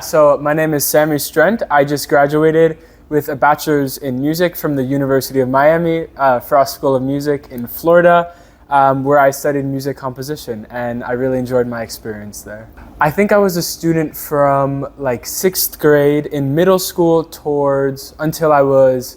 So my name is Sammy Strent. I just graduated with a bachelor's in music from the University of Miami, Frost School of Music in Florida, where I studied music composition, and I really enjoyed my experience there. I think I was a student from like 6th grade in middle school until I was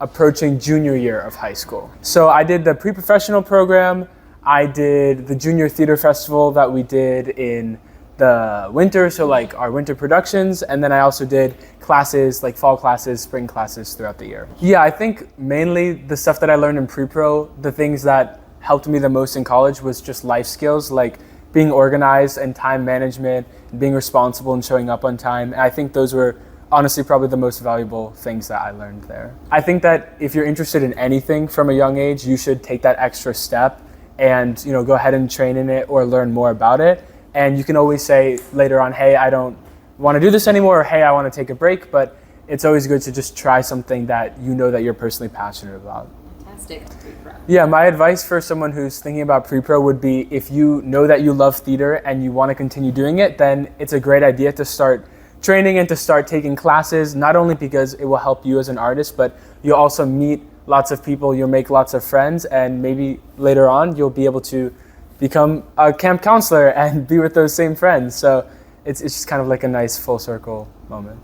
approaching junior year of high school. So I did the pre-professional program, I did the junior theater festival that we did in the winter, so like our winter productions, and then I also did classes, like fall classes, spring classes throughout the year. Yeah, I think mainly the stuff that I learned in pre-pro, the things that helped me the most in college was just life skills, like being organized and time management, and being responsible and showing up on time. And I think those were honestly probably the most valuable things that I learned there. I think that if you're interested in anything from a young age, you should take that extra step and go ahead and train in it or learn more about it. And you can always say later on, hey, I don't want to do this anymore, or hey, I want to take a break, but it's always good to just try something that you know that you're personally passionate about. Fantastic. Pre-pro. Yeah, my advice for someone who's thinking about pre-pro would be, if you know that you love theater and you want to continue doing it, then it's a great idea to start training and to start taking classes, not only because it will help you as an artist, but you'll also meet lots of people, you'll make lots of friends, and maybe later on you'll be able to become a camp counselor and be with those same friends. So it's just kind of like a nice full circle moment.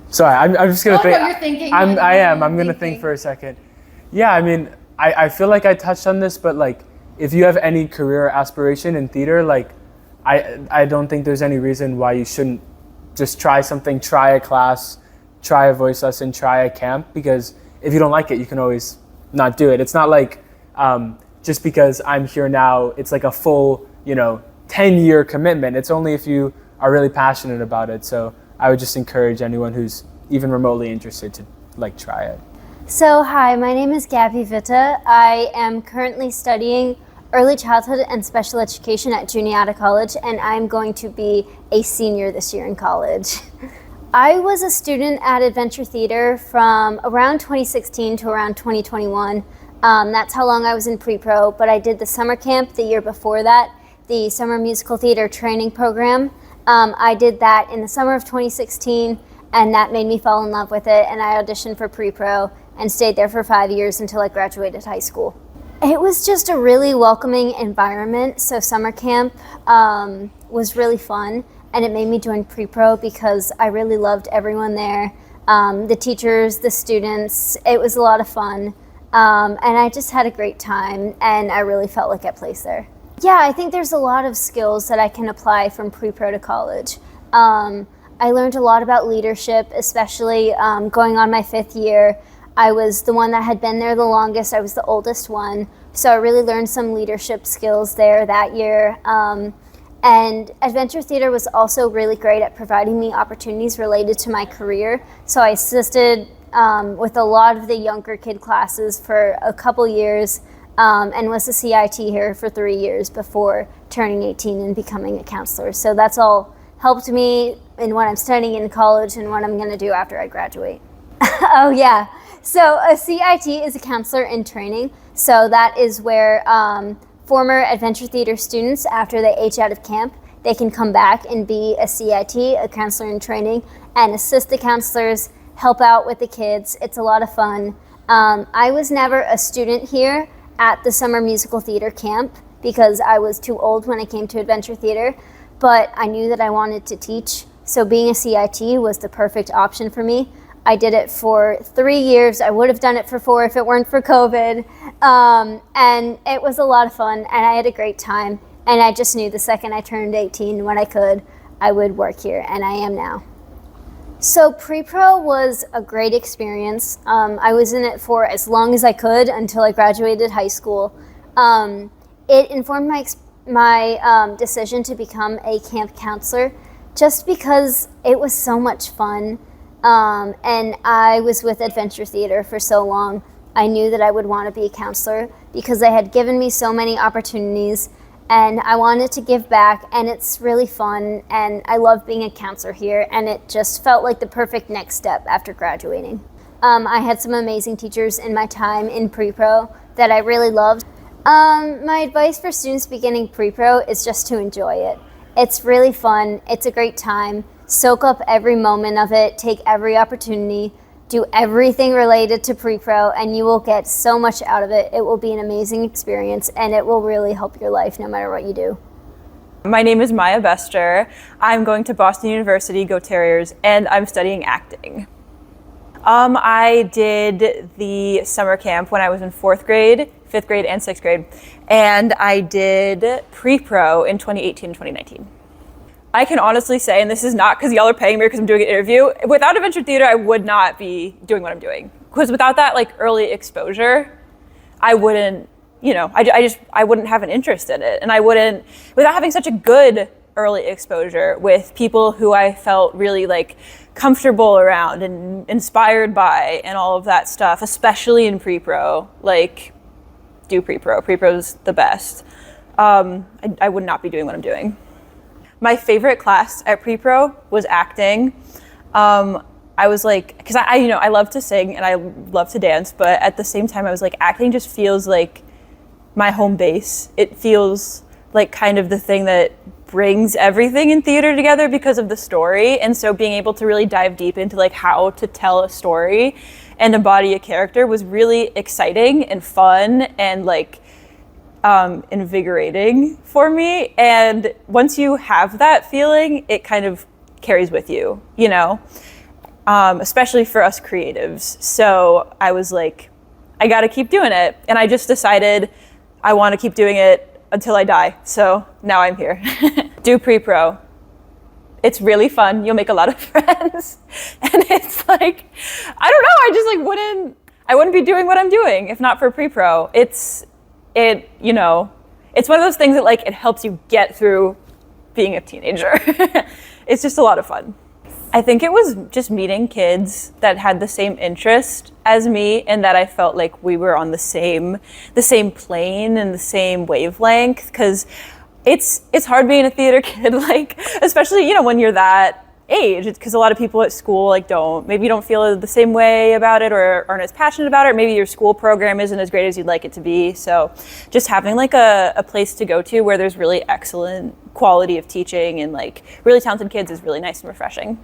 Sorry, I'm just gonna think. You're thinking. I'm gonna think for a second. Yeah, I mean, I feel like I touched on this, but like, if you have any career aspiration in theater, like, I don't think there's any reason why you shouldn't just try something, try a class, try a voice lesson, try a camp, because if you don't like it, you can always not do it. It's not like, just because I'm here now, it's like a full, 10-year commitment. It's only if you are really passionate about it. So I would just encourage anyone who's even remotely interested to try it. So hi, my name is Gabby Vita. I am currently studying early childhood and special education at Juniata College, and I'm going to be a senior this year in college. I was a student at Adventure Theater from around 2016 to around 2021. That's how long I was in pre-pro, but I did the summer camp the year before that, the summer musical theater training program. I did that in the summer of 2016, and that made me fall in love with it, and I auditioned for pre-pro and stayed there for 5 years until I graduated high school. It was just a really welcoming environment, so summer camp was really fun, and it made me join pre-pro because I really loved everyone there, the teachers, the students. It was a lot of fun. And I just had a great time, and I really felt like I placed there. Yeah, I think there's a lot of skills that I can apply from pre-pro to college. I learned a lot about leadership, especially going on my 5th year. I was the one that had been there the longest. I was the oldest one. So I really learned some leadership skills there that year. And Adventure Theater was also really great at providing me opportunities related to my career. So I assisted with a lot of the younger kid classes for a couple years, and was a CIT here for 3 years before turning 18 and becoming a counselor. So that's all helped me in what I'm studying in college and what I'm going to do after I graduate. Oh yeah, so a CIT is a counselor in training. So that is where former Adventure Theater students, after they age out of camp, they can come back and be a CIT, a counselor in training, and assist the counselors, help out with the kids. It's a lot of fun. I was never a student here at the summer musical theater camp because I was too old when I came to Adventure Theater, but I knew that I wanted to teach, so being a CIT was the perfect option for me. I did it for 3 years. I would have done it for 4 if it weren't for COVID, and it was a lot of fun, and I had a great time, and I just knew the second I turned 18, when I could, I would work here, and I am now. So pre-pro was a great experience. I was in it for as long as I could until I graduated high school. It informed my decision to become a camp counselor just because it was so much fun. And I was with Adventure Theater for so long. I knew that I would want to be a counselor because they had given me so many opportunities, and I wanted to give back, and it's really fun, and I love being a counselor here, and it just felt like the perfect next step after graduating. I had some amazing teachers in my time in pre-pro that I really loved. My advice for students beginning pre-pro is just to enjoy it. It's really fun, it's a great time. soak up every moment of it, take every opportunity, do everything related to pre-pro, and you will get so much out of it. It will be an amazing experience, and it will really help your life no matter what you do. My name is Maya Bester. I'm going to Boston University, go Terriers, and I'm studying acting. I did the summer camp when I was in 4th grade, 5th grade, and 6th grade, and I did pre-pro in 2018 and 2019. I can honestly say, and this is not because y'all are paying me because I'm doing an interview, without Adventure Theater, I would not be doing what I'm doing. Because without that like early exposure, I wouldn't, I wouldn't have an interest in it. And I wouldn't, without having such a good early exposure with people who I felt really like comfortable around and inspired by and all of that stuff, especially in pre-pro, like do pre-pro. Pre-pro's the best. I would not be doing what I'm doing. My favorite class at pre-pro was acting. I was like, because I love to sing and I love to dance, but at the same time I was like, acting just feels like my home base. It feels like kind of the thing that brings everything in theater together because of the story. And so being able to really dive deep into like how to tell a story and embody a character was really exciting and fun and like invigorating for me. And once you have that feeling, it kind of carries with you, especially for us creatives. So I was like, I gotta keep doing it. And I just decided I want to keep doing it until I die. So now I'm here. Do pre-pro. It's really fun. You'll make a lot of friends. And it's like, I don't know, I just like I wouldn't be doing what I'm doing if not for pre-pro. It's one of those things that like it helps you get through being a teenager. It's just a lot of fun. I think it was just meeting kids that had the same interest as me and that I felt like we were on the same plane and the same wavelength, because it's hard being a theater kid, like especially when you're that age. It's because a lot of people at school like maybe don't feel the same way about it or aren't as passionate about it. Maybe your school program isn't as great as you'd like it to be. So just having like a place to go to where there's really excellent quality of teaching and like really talented kids is really nice and refreshing.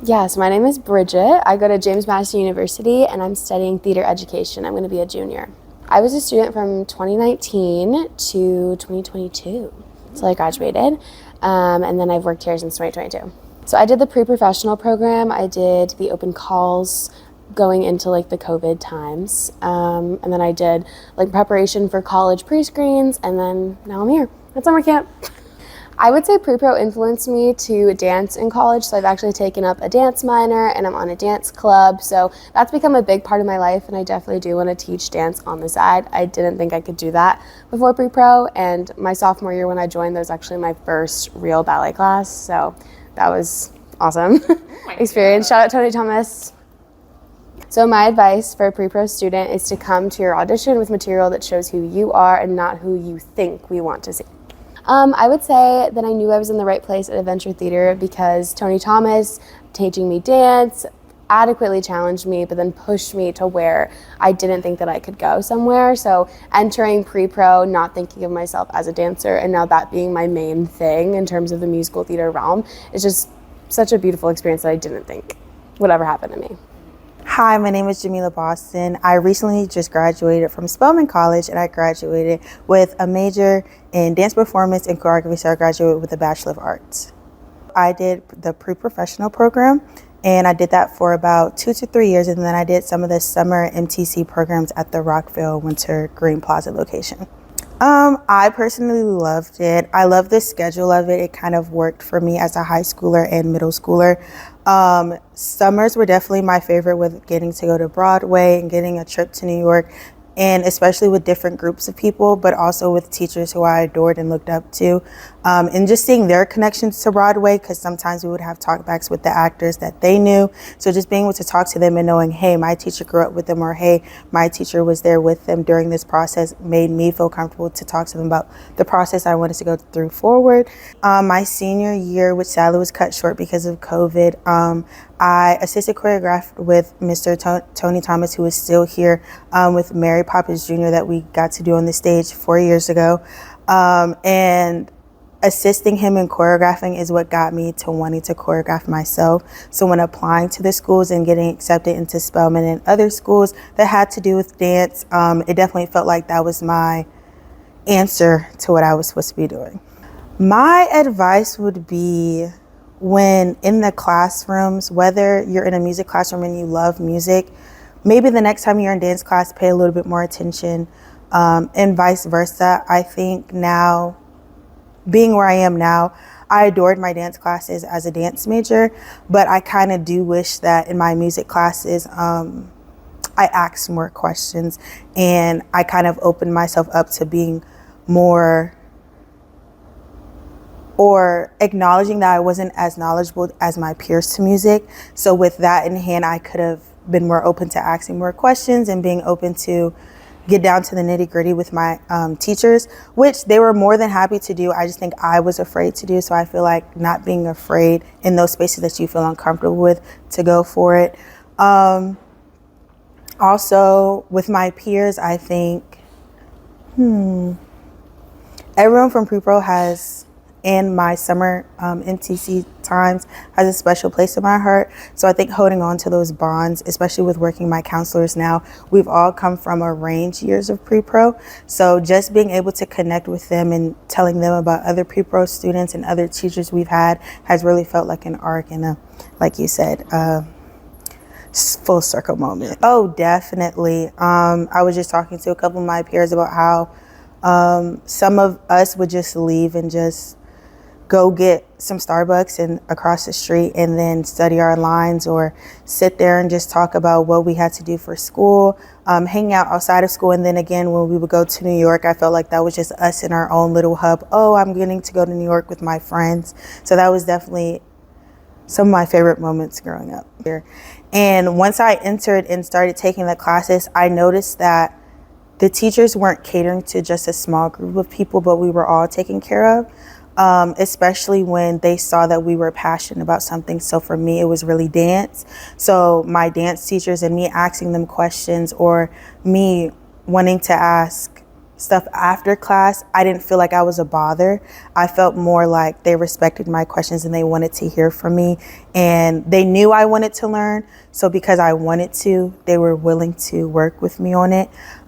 Yeah, so my name is Bridget. I go to James Madison University and I'm studying theater education. I'm going to be a junior. I was a student from 2019 to 2022 until I graduated, and then I've worked here since 2022. So I did the pre-professional program. I did the open calls going into like the COVID times, and then I did like preparation for college pre-screens, and then now I'm here at summer camp. I would say pre-pro influenced me to dance in college, so I've actually taken up a dance minor and I'm on a dance club, so that's become a big part of my life, and I definitely do want to teach dance on the side. I didn't think I could do that before pre-pro, and my sophomore year when I joined, that was actually my first real ballet class, so that was awesome experience. Shout out Tony Thomas. So my advice for a pre-pro student is to come to your audition with material that shows who you are and not who you think we want to see. I would say that I knew I was in the right place at Adventure Theater because Tony Thomas, teaching me dance, adequately challenged me, but then pushed me to where I didn't think that I could go somewhere. So entering pre-pro, not thinking of myself as a dancer, and now that being my main thing in terms of the musical theater realm, is just such a beautiful experience that I didn't think would ever happen to me. Hi, my name is Jamila Boston. I recently just graduated from Spelman College, and I graduated with a major in dance performance and choreography, so I graduated with a Bachelor of Arts. I did the pre-professional program, and I did that for about 2 to 3 years, and then I did some of the summer MTC programs at the Rockville Winter Green Plaza location. I personally loved it. I love the schedule of it. It kind of worked for me as a high schooler and middle schooler. Summers were definitely my favorite, with getting to go to Broadway and getting a trip to New York, and especially with different groups of people, but also with teachers who I adored and looked up to, and just seeing their connections to Broadway, because sometimes we would have talkbacks with the actors that they knew. So just being able to talk to them and knowing, hey, my teacher grew up with them, or hey, my teacher was there with them during this process, made me feel comfortable to talk to them about the process I wanted to go through forward. My senior year, which sadly was cut short because of COVID, I assisted choreographed with Mr. Tony Thomas, who is still here, with Mary Poppins Jr. that we got to do on the stage 4 years ago. And assisting him in choreographing is what got me to wanting to choreograph myself. So when applying to the schools and getting accepted into Spelman and other schools that had to do with dance, it definitely felt like that was my answer to what I was supposed to be doing. My advice would be, when in the classrooms, whether you're in a music classroom and you love music, maybe the next time you're in dance class, pay a little bit more attention, and vice versa. I think now, being where I am now, I adored my dance classes as a dance major, but I kind of do wish that in my music classes, I asked more questions and I kind of opened myself up to being more, or acknowledging that I wasn't as knowledgeable as my peers to music. So with that in hand, I could have been more open to asking more questions and being open to get down to the nitty gritty with my teachers, which they were more than happy to do. I just think I was afraid to do. So I feel like not being afraid in those spaces that you feel uncomfortable with, to go for it. Also with my peers, I think, everyone from pre-pro has, in my summer MTC times, has a special place in my heart. So I think holding on to those bonds, especially with working my counselors now, we've all come from a range years of pre-pro. So just being able to connect with them and telling them about other pre-pro students and other teachers we've had has really felt like an arc and a, like you said, full circle moment. Oh, definitely. I was just talking to a couple of my peers about how some of us would just leave and just go get some Starbucks and across the street and then study our lines, or sit there and just talk about what we had to do for school, hang out outside of school. And then again, when we would go to New York, I felt like that was just us in our own little hub. Oh, I'm getting to go to New York with my friends. So that was definitely some of my favorite moments growing up here. And once I entered and started taking the classes, I noticed that the teachers weren't catering to just a small group of people, but we were all taken care of. Especially when they saw that we were passionate about something. So for me, it was really dance. So my dance teachers and me asking them questions, or me wanting to ask stuff after class, I didn't feel like I was a bother. I felt more like they respected my questions and they wanted to hear from me, and they knew I wanted to learn. So because I wanted to, they were willing to work with me on it.